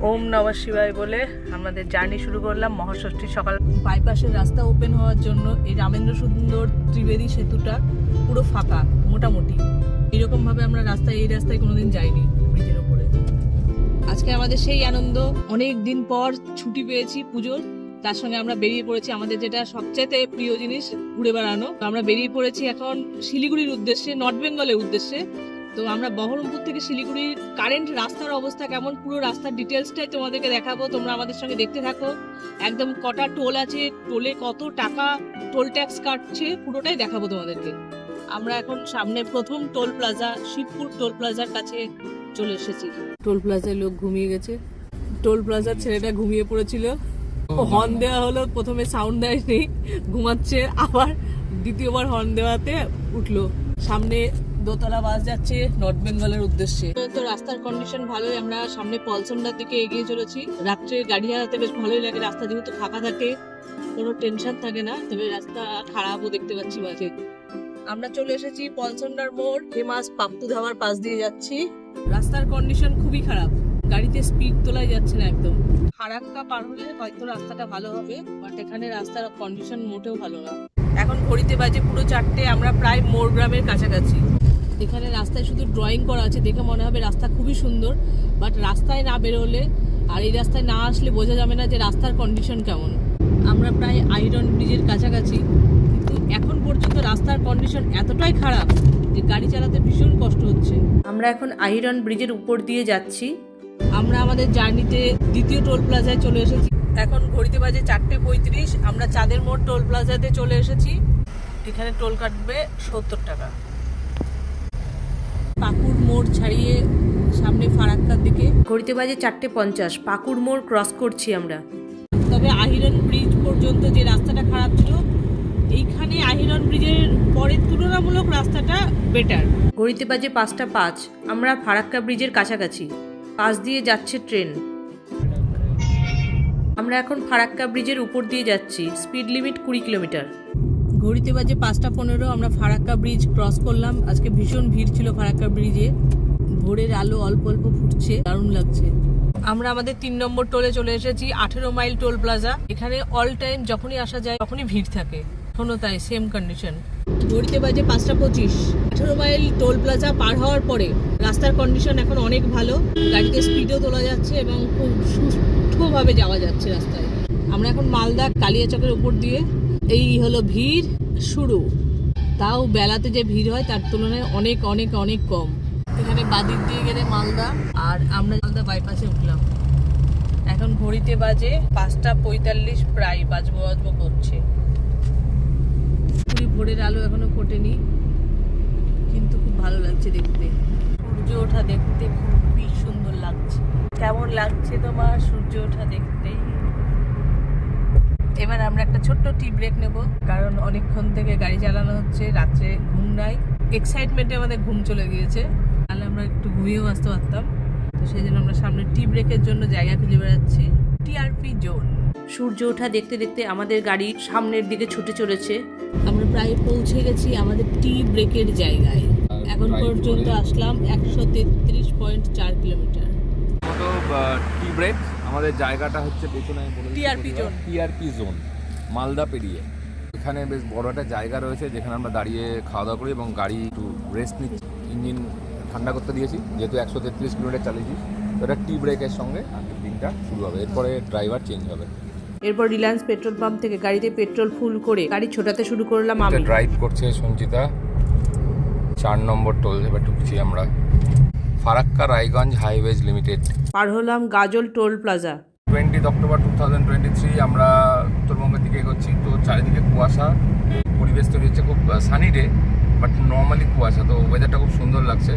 ওম নমঃ শিবায় বলে আমাদের জার্নি শুরু করলাম মহাষষ্ঠীর সকাল। বাইপাসের রাস্তা ওপেন হওয়ার জন্য এই রামেন্দ্র সুন্দর ত্রিবেদী সেতুটা পুরো ফাঁকা মোটামুটি। এরকম ভাবে আমরা এই রাস্তায় কোনোদিন যাইনি ব্রিজের উপরে। আজকে আমাদের সেই আনন্দ, অনেক দিন পর ছুটি পেয়েছি পুজোর, তার সঙ্গে আমরা বেরিয়ে পড়েছি আমাদের যেটা সবচেয়ে প্রিয় জিনিস, ঘুরে বেড়ানো। আমরা বেরিয়ে পড়েছি এখন শিলিগুড়ির উদ্দেশ্যে, নর্থ বেঙ্গলের উদ্দেশ্যে। তো আমরা বহরমপুর থেকে শিলিগুড়ির কারেন্ট রাস্তার অবস্থা কেমন, পুরো রাস্তার ডিটেলসটাই তোমাদেরকে দেখাবো। তোমরা আমাদের সঙ্গে দেখতে থাকো। একদম কটা টোল আছে, টোলে কত টাকা টোল ট্যাক্স কাটছে, পুরোটাই দেখাবো তোমাদেরকে। আমরা এখন সামনে প্রথম টোল প্লাজা শিবপুর টোল প্লাজার কাছে চলে এসেছি। টোল প্লাজায় লোক ঘুমিয়ে গেছে। টোল প্লাজার ছেলেটা ঘুমিয়ে পড়েছিল, হর্ন দেওয়া হলো, প্রথমে সাউন্ড দেয়নি, ঘুমাচ্ছে, আবার দ্বিতীয়বার হর্ন দেওয়াতে উঠলো। সামনে দোতলা বাস যাচ্ছে নর্থ বেঙ্গলের উদ্দেশ্যে। তো রাস্তার কন্ডিশন ভালোই, আমরা সামনে পলসন্ডার দিকে এগিয়ে চলেছি। রাত্রে গাড়ি চালাতে বেশ ভালোই লাগে, রাস্তা যেহেতু ফাঁকা থাকে কোনো টেনশন থাকে না। তবে রাস্তা খারাপও দেখতে পাচ্ছি মাঝে। আমরা চলে এসেছি পলসন্ডার মোড়, ফেমাস পাপ্পু ধাবার পাশ দিয়ে যাচ্ছি। রাস্তার কন্ডিশন খুবই খারাপ, গাড়িতে স্পিড তোলাই যাচ্ছে না একদম। ফারাক্কা পার হলে হয়তো রাস্তাটা ভালো হবে, বাট এখানে রাস্তার কন্ডিশন মোটেও ভালো না। এখন ঘড়িতে বাজে পুরো 4টে, আমরা প্রায় মোড় গ্রামের কাছাকাছি। এখানে রাস্তায় শুধু ড্রয়িং করা আছে, দেখে মনে হবে রাস্তা খুবই সুন্দর, বাট রাস্তায় না বেরোলে আর এই রাস্তায় না আসলে বোঝা যাবে না যে রাস্তার কন্ডিশন কেমন। আমরা প্রায় আইরন ব্রিজের কাছাকাছি, কিন্তু এখন পর্যন্ত রাস্তার কন্ডিশন এতটাই খারাপ যে গাড়ি চালাতে ভীষণ কষ্ট হচ্ছে। আমরা এখন আইরন ব্রিজের উপর দিয়ে যাচ্ছি। আমরা আমাদের জার্নিতে দ্বিতীয় টোল প্লাজায় চলে এসেছি। এখন ঘড়িতে বাজে 4:35, আমরা চাঁদের মোড় টোল প্লাজাতে চলে এসেছি। এখানে টোল কাটবে 70 টাকা। পাকুড় মোড় ছাড়িয়ে সামনে ফারাক্কার দিকে। ঘড়িতে বাজে 4:50, পাকুড় মোড় ক্রস করছি আমরা। তবে আহিরন ব্রিজ পর্যন্ত যে রাস্তাটা খারাপ ছিল, এইখানে আহিরন ব্রিজের পরের তুলনামূলক রাস্তাটা বেটার। ঘড়িতে বাজে 5:05, আমরা ফারাক্কা ব্রিজের কাছাকাছি। পাশ দিয়ে যাচ্ছে ট্রেন। আমরা এখন ফারাক্কা ব্রিজের উপর দিয়ে যাচ্ছি, স্পিড লিমিট 20 কিলোমিটার। ঘড়িতে বাজে 5:15, আমরা ফারাক্কা ব্রিজ ক্রস করলাম। আজকে ভীষণ ভিড় ছিল ফারাক্কা ব্রিজে, ভোরের আলো অল্প অল্প ফুটছে, দারুণ লাগছে। আমরা আমাদের 3 নম্বর টোলে চলে এসেছি, 18 মাইল টোল প্লাজা। এখানে অল টাইম যখনই আসা যায় তখনই ভিড় থাকে, এখনো তাই সেম কন্ডিশন। ঘড়িতে বাজে 5:25, 18 মাইল টোল প্লাজা পার হওয়ার পরে রাস্তার কন্ডিশন এখন অনেক ভালো, গাড়িতে স্পিডও তোলা যাচ্ছে এবং খুব সুষ্ঠুভাবে যাওয়া যাচ্ছে রাস্তায়। আমরা এখন মালদা কালিয়াচকের উপর দিয়ে, এই হলো ভিড় শুরু। তাও বেলাতে যে ভিড় হয় তার তুলনায় অনেক অনেক অনেক কম। এখানে বাদিক দিয়ে গেলে মালদা, আর আমরা মালদা বাইপাসে উঠলাম। এখন ঘড়িতে বাজে 5:45, প্রায় বাজবো করছে। পুরী ভোরের আলো এখনো ফোটেনি, কিন্তু খুব ভালো লাগছে দেখতে। সূর্য ওঠা দেখতে খুবই সুন্দর লাগছে। কেমন লাগছে তোমার সূর্য ওঠা দেখতে? এবার আমরা একটা ছোট্ট টি ব্রেক নেব, কারণ অনেকক্ষণ থেকে গাড়ি চালানো হচ্ছে, রাত্রে ঘুম নাই। এক্সাইটমেন্টে আমাদের ঘুম চলে গিয়েছে, তাহলে আমরা একটু ঘুমিয়েও আসতে পারতাম। তো সেই জন্য আমরা সামনে টি ব্রেকের জন্য জায়গা খুঁজে বেড়াচ্ছি। TRP zone. সূর্য ওঠা দেখতে দেখতে আমাদের গাড়ি সামনের দিকে ছুটে চলেছে। আমরা প্রায় পৌঁছে গেছি আমাদের টি ব্রেকের জায়গায়। এখন পর্যন্ত আসলাম 133.4 কিলোমিটার। টি ব্রেক আমাদের জায়গাটা হচ্ছে পেছনে টিআরপি জোন মালদা পেরিয়ে। এখানে বেশ বড় একটা জায়গা রয়েছে যেখানে আমরা দাঁড়িয়ে খাওয়া দাওয়া করি এবং গাড়ি একটু রেস্ট নিচ্ছি, ইঞ্জিন ঠান্ডা করতে দিয়েছি, যেহেতু 133 কিলোমিটার চালিয়েছি। তো এটা টি ব্রেকের সঙ্গে আজকের দিনটা শুরু হবে, এরপরে ড্রাইভার চেঞ্জ হবে। এরপর রিলায়েন্স পেট্রোল পাম্প থেকে গাড়িতে পেট্রোল ফুল করে গাড়ি ছোটাতে শুরু করলাম। আমি ড্রাইভ করছে সঞ্চিতা। 4 নম্বর টোল এবার ঢুকছি আমরা, ফারাক্কা রায়গঞ্জ হাইওয়েজ লিমিটেড। পার হলাম গাজল টোল প্লাজা। 20 অক্টোবর 2023 আমরা উত্তরবঙ্গের দিকে এগোচ্ছি। তো চারিদিকে কুয়াশা, পরিবেশ তৈরি হচ্ছে, খুব সানি ডে, বাট নর্মালি কুয়াশা। তো ওয়েদারটা খুব সুন্দর লাগছে,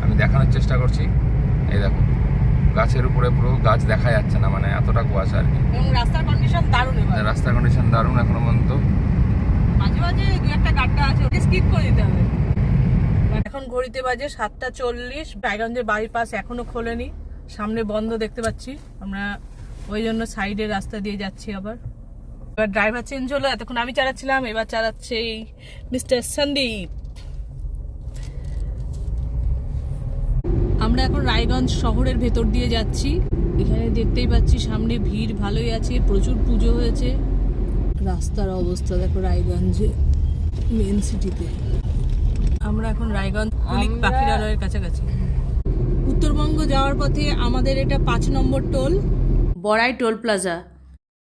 আমি দেখানোর চেষ্টা করছি। এই দেখো, গাছের উপরে পুরো গাছ দেখা যাচ্ছে না, মানে এতটা কুয়াশা আর কি। এবং রাস্তার কন্ডিশন দারুণ। রাস্তার কন্ডিশন দারুণ এখনো পর্যন্ত। মাঝে মাঝে একটা গাড্ডা আছে, ওটা স্কিপ করে দিতে হবে। এখন ঘড়িতে বাজে 7:40, রায়গঞ্জের বাইপাস এখনো খোলেনি, সামনে বন্ধ দেখতে পাচ্ছি আমরা, ওই জন্য সাইডের রাস্তা দিয়ে যাচ্ছি। আবার এবার ড্রাইভার চেঞ্জ হলো, এতক্ষণ আমি চালাচ্ছিলাম, এবার চালাচ্ছে মিস্টার সন্দীপ। আমরা এখন রায়গঞ্জ শহরের ভেতর দিয়ে যাচ্ছি। এখানে দেখতেই পাচ্ছি সামনে ভিড় ভালোই আছে, প্রচুর পুজো হয়েছে। রাস্তার অবস্থা দেখো রায়গঞ্জে, মেন সিটিতে। আমরা এখন রায়গঞ্জ কুলিক পাখিরালয়ের কাছাকাছি। উত্তরবঙ্গ যাওয়ার পথে আমাদের এটা 5 নম্বর টোল, বড়াই টোল প্লাজা।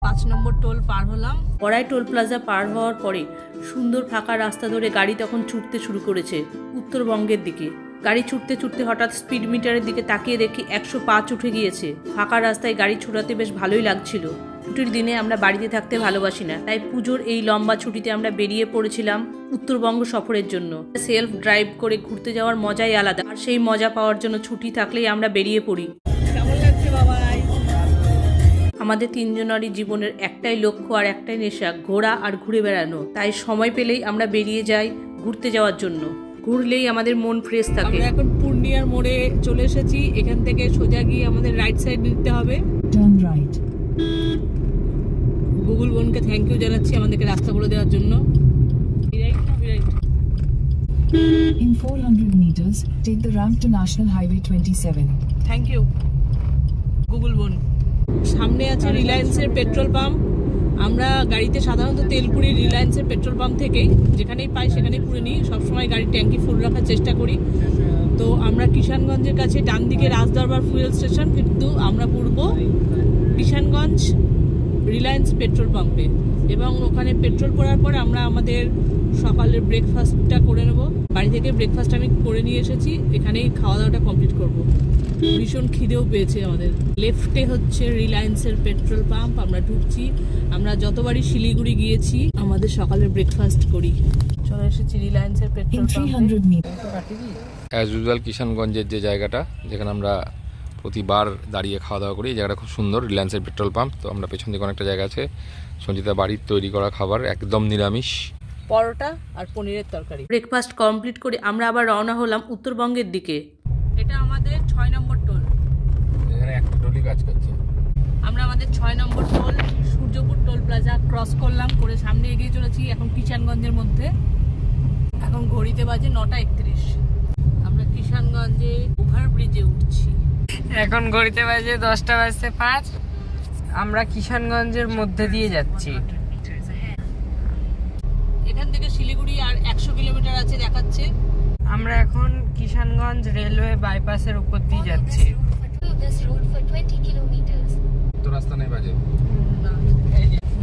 5 নম্বর টোল পার হলাম। বড়াই টোল প্লাজা পার হওয়ার পরে সুন্দর ফাঁকা রাস্তা ধরে গাড়ি তখন ছুটতে শুরু করেছে উত্তরবঙ্গের দিকে। গাড়ি ছুটতে ছুটতে হঠাৎ স্পিড মিটারের দিকে তাকিয়ে দেখি 105 উঠে গিয়েছে। ফাঁকা রাস্তায় গাড়ি ছোটাতে বেশ ভালোই লাগছিল। ছুটির দিনে আমরা বাড়িতে থাকতে ভালোবাসি না, তাই পুজোর এই লম্বা ছুটিতে আমরা বেরিয়ে পড়েছিলাম উত্তরবঙ্গ সফরের জন্য। সেলফ ড্রাইভ করে ঘুরতে যাওয়ার মজাই আলাদা, আর সেই মজা পাওয়ার জন্য ছুটি থাকলেই আমরা বেরিয়ে পড়ি। কেমন লাগছে বাবাই? আমাদের তিনজনেরই জীবনের একটাই লক্ষ্য আর একটাই নেশা, ঘোরা আর ঘুরে বেড়ানো। তাই সময় পেলেই আমরা বেরিয়ে যাই ঘুরতে যাওয়ার জন্য। ঘুরলেই আমাদের মন ফ্রেশ থাকে। আমরা এখন পূর্ণিয়ার মোড়ে চলে এসেছি। এখান থেকে সোজা গিয়ে আমাদের রাইট সাইড নিতে হবে। Turn right. গুগল বোনকে থ্যাংক ইউ জানাচ্ছি আমাদেরকে রাস্তা বলে দেওয়ার জন্য। In 400 meters, take the ramp to National Highway 27. Thank you Google বোন। সামনে আছে রিলায়েন্সের পেট্রোল পাম্প। আমরা গাড়িতে সাধারণত তেল পুরি রিলায়েন্সের পেট্রোল পাম্প থেকেই, যেখানেই পাই সেখানেই পুরে নিই। সবসময় গাড়ির ট্যাঙ্কি ফুল রাখার চেষ্টা করি। তো আমরা কিষানগঞ্জের কাছে ডান দিকে রাজদরবার ফুয়েল স্টেশন, কিন্তু আমরা পূর্ব কিষানগঞ্জ রিলায়েন্স পেট্রোল পাম্পে, এবং ওখানে পেট্রোল পড়ার পর আমরা আমাদের সকালের ব্রেকফাস্টটা করে নেব। বাড়ি থেকে ব্রেকফাস্ট আমি করে নিয়ে এসেছি, এখানেই খাওয়া দাওয়াটা কমপ্লিট করব। ভীষণ খিদেও পেয়েছে আমাদের। লেফটে হচ্ছে রিলায়েন্সের পেট্রোল পাম্প, আমরা ঢুকছি। আমরা যতবারই শিলিগুড়ি গিয়েছি আমাদের সকালের ব্রেকফাস্ট করি। চলে এসেছি রিলায়েন্সের পেট্রোল In পাম্পে। 300 meters. অ্যাজ ইউজুয়াল কিষানগঞ্জের যে জায়গাটা, যেখানে আমরা প্রতিবার দাঁড়িয়ে খাওয়া দাওয়া করি, এই জায়গাটা খুব সুন্দর, রিলায়েন্সের পেট্রোল পাম্প। তো আমরা পেছন দিকে অনেকটা জায়গা আছে, সঞ্জিতা বাড়ির তৈরি করা খাবার, একদম নিরামিষ, পরোটা আর পনিরের তরকারি। ব্রেকফাস্ট কমপ্লিট করে আমরা আবার রওনা হলাম উত্তরবঙ্গের দিকে। এটা আমাদের 6 নম্বর টোল। এখানে একটা টোলই কাজ করছে। আমরা আমাদের 6 নম্বর toll Suryapur toll plaza cross করলাম, করে সামনে এগিয়ে চলেছি এখন কিষানগঞ্জের মধ্যে। এখন ঘড়িতে বাজে 9:31। আমরা কিষানগঞ্জে ওভারব্রিজে উঠছি। এখন ঘড়িতে বাজে 10:05। আমরা কিষানগঞ্জের মধ্যে দিয়ে যাচ্ছি। এখান থেকে শিলিগুড়ি আর 100 কিলোমিটার আছে দেখাচ্ছে। আমরা এখন কিষানগঞ্জ রেলওয়ে বাইপাসের উপর দিয়ে যাচ্ছি। This road for 20 kilometers. তো রাস্তা নেই বাজে।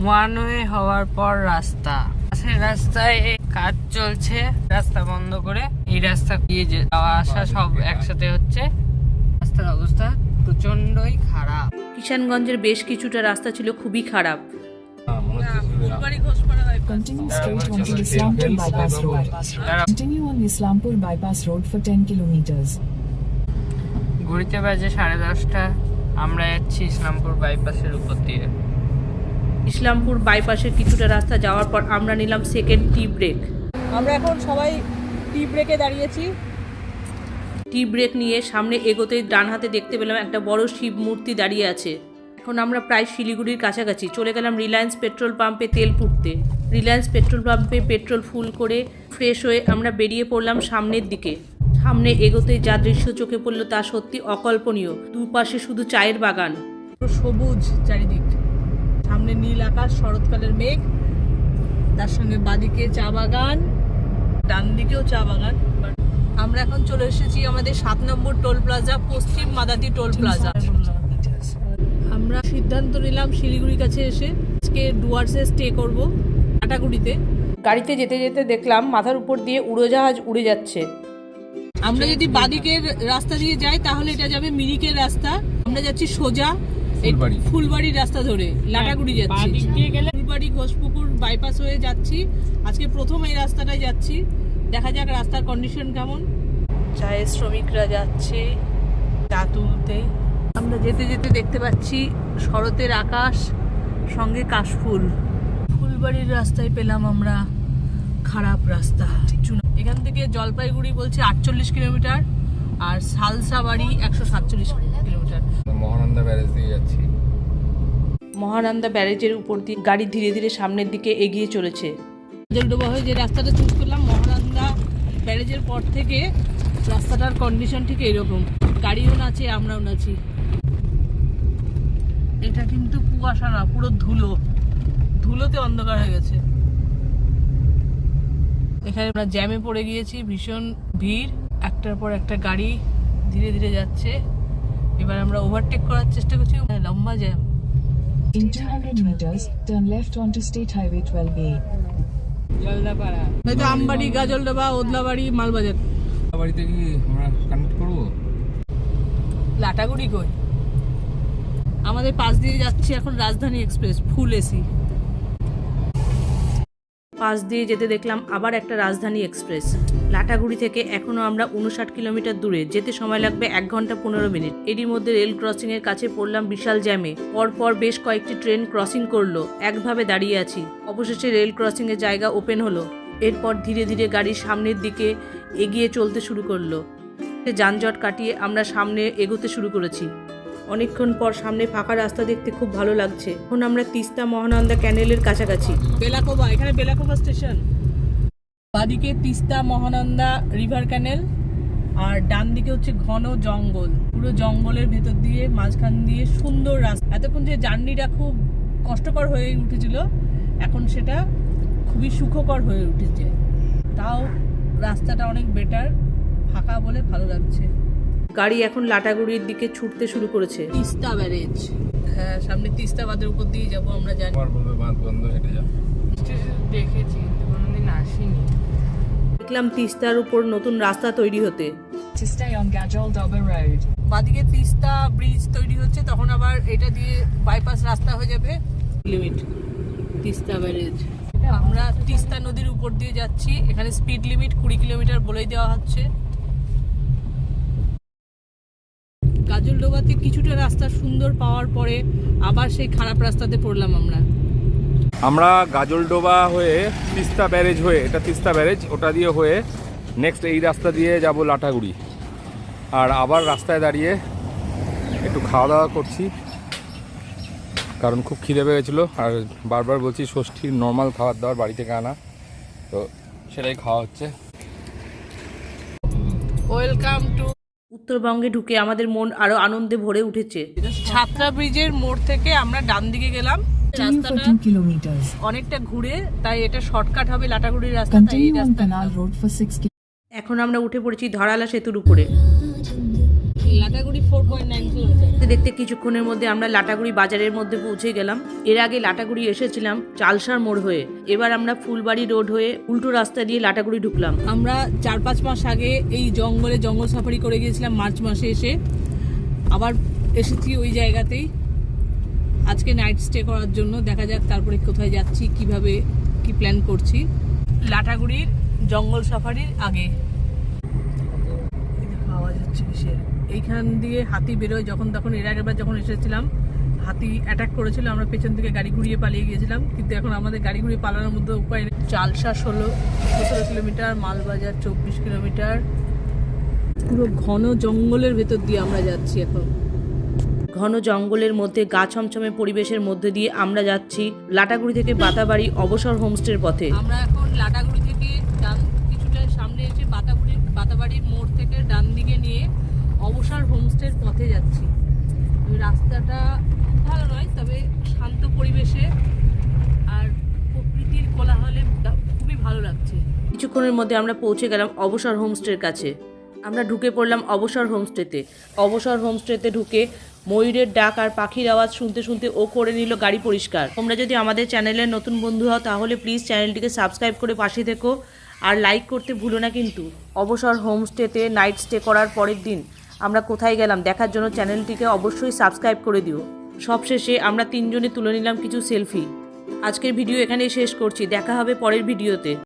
ওয়ান ওয়ে হওয়ার পর রাস্তা, পাশের রাস্তায় কাজ চলছে, রাস্তা বন্ধ করে এই রাস্তা দিয়ে যাওয়া আসা সব একসাথে হচ্ছে। রাস্তার অবস্থা প্রচন্ডই খারাপ। কিষানগঞ্জের বেশ কিছুটা রাস্তা ছিল খুবই খারাপ। ফুলবাড়ি ঘোষপাড়া হয়। Continue straight onto the Islampur bypass road. Continue on the Islampur bypass road for 10 kilometers. ঘড়িতে বাজে 10:30। আমরা যাচ্ছি ইসলামপুর বাইপাসের উপর দিয়ে। ইসলামপুর বাইপাসের কিছুটা রাস্তা যাওয়ার পর আমরা নিলাম সেকেন্ড টি ব্রেক। আমরা এখন সবাই টি ব্রেকে দাঁড়িয়েছি। টি ব্রেক নিয়ে সামনে এগোতেই ডান হাতে দেখতে পেলাম একটা বড় শিব মূর্তি দাঁড়িয়ে আছে। এখন আমরা প্রায় শিলিগুড়ির কাছাকাছি। চলে গেলাম রিলায়েন্স পেট্রোল পাম্পে তেল পুড়তে। রিলায়েন্স পেট্রোল পাম্পে পেট্রোল ফুল করে ফ্রেশ হয়ে আমরা বেরিয়ে পড়লাম সামনের দিকে। সামনে এগোতেই যা দৃশ্য চোখে পড়লো তা সত্যি অকল্পনীয়। দুপাশে শুধু চায়ের বাগান, সবুজ চারিদিক, সামনে নীল আকাশ, শরৎকালের মেঘ, তার সঙ্গে বাদিকে চা বাগান, ডান দিকেও চা বাগান। আমরা এখন চলে এসেছি আমাদের 7 নম্বর টোল প্লাজা, পশ্চিম মাদাদি টোল প্লাজা। আমরা সিদ্ধান্ত নিলাম শিলিগুড়ির কাছে এসে আজকে ডুয়ার্সে স্টে করব, কাটাকুড়িতে। গাড়িতে যেতে যেতে দেখলাম মাথার উপর দিয়ে উড়োজাহাজ উড়ে যাচ্ছে। আমরা যদি বাদিকের রাস্তা দিয়ে যাই তাহলে এটা যাবে মিরিকের রাস্তা। আমরা যাচ্ছি সোজা ফুলবাড়ির রাস্তা ধরে লাটাগুড়ি যাচ্ছি। ফুলবাড়ি ঘোষপুকুর বাইপাস হয়ে যাচ্ছি। আজকে প্রথম এই রাস্তাটায় যাচ্ছি, দেখা যাক রাস্তার কন্ডিশন কেমন। চায়ের শ্রমিকরা যাচ্ছে চা তুলতে। আমরা যেতে যেতে দেখতে পাচ্ছি শরতের আকাশ, সঙ্গে কাশফুল। ফুলবাড়ির রাস্তায় পেলাম আমরা খারাপ রাস্তা। এখান থেকে জলপাইগুড়ি বলছে 48 কিলোমিটার, আর সালসাবাড়ি 147 কিলোমিটার। মহানন্দা ব্যারেজ দিয়ে যাচ্ছি। মহানন্দা ব্যারেজের উপর দিয়ে গাড়ি ধীরে ধীরে সামনের দিকে এগিয়ে চলেছে। জলডোবা হয়ে যে রাস্তাটা চুজ করলাম মহানন্দা ব্যারেজের পর থেকে, রাস্তাটার কন্ডিশন ঠিক এইরকম। গাড়িও নাচে, আমরাও নাচি। এটা কিন্তু কুয়াশা না, পুরো ধুলোতে অন্ধকার হয়ে গেছে। এখানে আমরা জ্যামে পড়ে গিয়েছি, ভীষণ ভিড়, একটার পর একটা গাড়ি ধীরে ধীরে যাচ্ছে। এবার আমরা ওভারটেক করার চেষ্টা করছি, লম্বা jam. In 200 meters, turn left onto State Highway 12A. Jaldapara. হয়তো আমবাড়ি, গাজলডোবা, ওদলাবাড়ি, মালবাজার। বাড়িতে কি আমরা কানেক্ট করবো? লাটাগুড়ি কই? আমাদের পাশ দিয়ে যাচ্ছে এখন রাজধানী এক্সপ্রেস, ফুল এসি। পাশ দিয়ে যেতে দেখলাম আবার একটা রাজধানী এক্সপ্রেস। লাটাগুড়ি থেকে এখনও আমরা 59 কিলোমিটার দূরে, যেতে সময় লাগবে 1 ঘন্টা 15 মিনিট। এরই মধ্যে রেল ক্রসিং এর কাছে পড়লাম বিশাল জ্যামে। পরপর বেশ কয়েকটি ট্রেন ক্রসিং করলো, একভাবে দাঁড়িয়ে আছি। অবশেষে রেল ক্রসিং এর জায়গা ওপেন হলো। এরপর ধীরে ধীরে গাড়ি সামনের দিকে এগিয়ে চলতে শুরু করলো। যানজট কাটিয়ে আমরা সামনে এগোতে শুরু করেছি। অনেকক্ষণ পর সামনে ফাঁকা রাস্তা দেখতে খুব ভালো লাগছে। এখন আমরা তিস্তা মহানন্দা ক্যানেলের কাছাকাছি। বেলাকোবা, এখানে বেলাকোবা স্টেশন। বাদিকে তিস্তা মহানন্দা রিভার ক্যানেল, আর ডান দিকে হচ্ছে ঘন জঙ্গল। পুরো জঙ্গলের ভেতর দিয়ে, মাঝখান দিয়ে সুন্দর রাস্তা। এতক্ষণ যে জার্নিটা খুব কষ্টকর হয়ে উঠেছিল, এখন সেটা খুবই সুখকর হয়ে উঠেছে। তাও রাস্তাটা অনেক বেটার, ফাঁকা বলে ভালো লাগছে। গাড়ি এখন লাটাগুড়ির দিকে ছুটতে শুরু করেছে। তিস্তা ব্যারেজ, হ্যাঁ, সামনে তিস্তা বাঁধের উপর দিয়ে যাবো আমরা, জানি। আবার বলবে বাঁধ বন্ধ, হেঁটে যাও। স্টেশন দেখেছি, কিন্তু কোনোদিন আসিনি। দেখলাম তিস্তার উপর নতুন রাস্তা তৈরি হতে। To stay on Gajoldoba Road. বাদিকে তিস্তা ব্রিজ তৈরি হচ্ছে, তখন আবার এটা দিয়ে বাইপাস রাস্তা হয়ে যাবে। Limit Teesta barrage. আমরা তিস্তা নদীর উপর দিয়ে যাচ্ছি। এখানে স্পিড লিমিট 20 কিলোমিটার বলেই দেওয়া হচ্ছে। গাজলডোবাতে কিছুটা রাস্তা সুন্দর পাওয়ার পরে আবার সেই খারাপ রাস্তাতে পড়লাম আমরা। আমরা গাজলডোবা হয়ে তিস্তা ব্যারেজ হয়ে, এটা তিস্তা ব্যারেজ, ওটা দিয়ে হয়ে নেক্সট এই রাস্তা দিয়ে যাব লাটাগুড়ি। আর আবার রাস্তায় দাঁড়িয়ে একটু খাওয়া দাওয়া করছি, কারণ খুব খিদে পেয়ে গেছিলো। আর বারবার বলছি ষষ্ঠীর নর্মাল খাবার দাবার বাড়ি থেকে আনা, তো সেটাই খাওয়া হচ্ছে। Welcome to. উত্তরবঙ্গে ঢুকে আমাদের মন আরো আনন্দে ভরে উঠেছে। ছাত্রা ব্রিজের মোড় থেকে আমরা ডান দিকে গেলাম। Continue for রাস্তাটা 2 kilometers. অনেকটা ঘুরে, তাই এটা শর্টকাট হবে লাটাগুড়ির রাস্তা, তাই এই Continue on রাস্তা। Canal Road for 6 kilometers. এখন আমরা উঠে পড়েছি ধরালা সেতুর উপরে। লাটাগুড়ি 4.9 কিলোমিটার। দেখতে দেখতে কিছুক্ষণের মধ্যে আমরা লাটাগুড়ি বাজারের মধ্যে পৌঁছে গেলাম। এর আগে লাটাগুড়ি এসেছিলাম চালসার মোড় হয়ে, এবার আমরা ফুলবাড়ি রোড হয়ে উল্টো রাস্তা দিয়ে লাটাগুড়ি ঢুকলাম। আমরা 4-5 মাস আগে এই জঙ্গল সাফারি করে গিয়েছিলাম, মার্চ মাসে এসে আবার এসেছি ওই জায়গাতেই আজকে নাইট স্টে করার জন্য। দেখা যাক তারপরে কোথায় যাচ্ছি, কিভাবে কি প্ল্যান করছি। লাটাগুড়ির জঙ্গল সাফারির আগে আওয়াজ হচ্ছে কিসের? এইখান দিয়ে হাতি বেরোয় যখন তখন। এর আগের বার যখন এসেছিলাম হাতি অ্যাটাক করেছিল, আমরা পেছন থেকে গাড়ি ঘুরিয়ে পালিয়ে গিয়েছিলাম, কিন্তু এখন আমাদের গাড়ি ঘুরিয়ে পালানোর মধ্যে উপায় নেই। Chalsa 17 kilometre, Malbazar 24 kilometre. পুরো ঘন জঙ্গলের ভেতর দিয়ে আমরা যাচ্ছি এখন। ঘন জঙ্গলের মধ্যে গা ছমছমে পরিবেশের মধ্যে দিয়ে আমরা যাচ্ছি লাটাগুড়ি থেকে বাতাবাড়ি অবসর হোমস্টের পথে। আমরা এখন লাটাগুড়ি থেকে কিছুটা সামনে এসে বাতাবাড়ির মোড় থেকে ডান দিকে নিয়ে অবসর হোমস্টের পথে যাচ্ছি। ওই রাস্তাটা ভালো নয়, তবে শান্ত পরিবেশে আর প্রকৃতির কোলাহলে খুবই ভালো লাগছে। কিছুক্ষণের মধ্যে আমরা পৌঁছে গেলাম অবসর হোমস্টের কাছে। আমরা ঢুকে পড়লাম অবসর হোমস্টেতে। অবসর হোমস্টেতে ঢুকে ময়ূরের ডাক আর পাখির আওয়াজ শুনতে শুনতে ও করে নিল গাড়ি পরিষ্কার। তোমরা যদি আমাদের চ্যানেলের নতুন বন্ধু হও তাহলে প্লিজ চ্যানেলটিকে সাবস্ক্রাইব করে পাশে থেকো, আর লাইক করতে ভুলো না কিন্তু। অবসর হোমস্টেতে নাইট স্টে করার পরের দিন আমরা কোথায় গেলাম দেখার জন্য চ্যানেলটিকে অবশ্যই সাবস্ক্রাইব করে দিও। সবশেষে আমরা 3 জনে তুলে নিলাম কিছু সেলফি। আজকের ভিডিও এখানেই শেষ করছি, দেখা হবে পরের ভিডিওতে।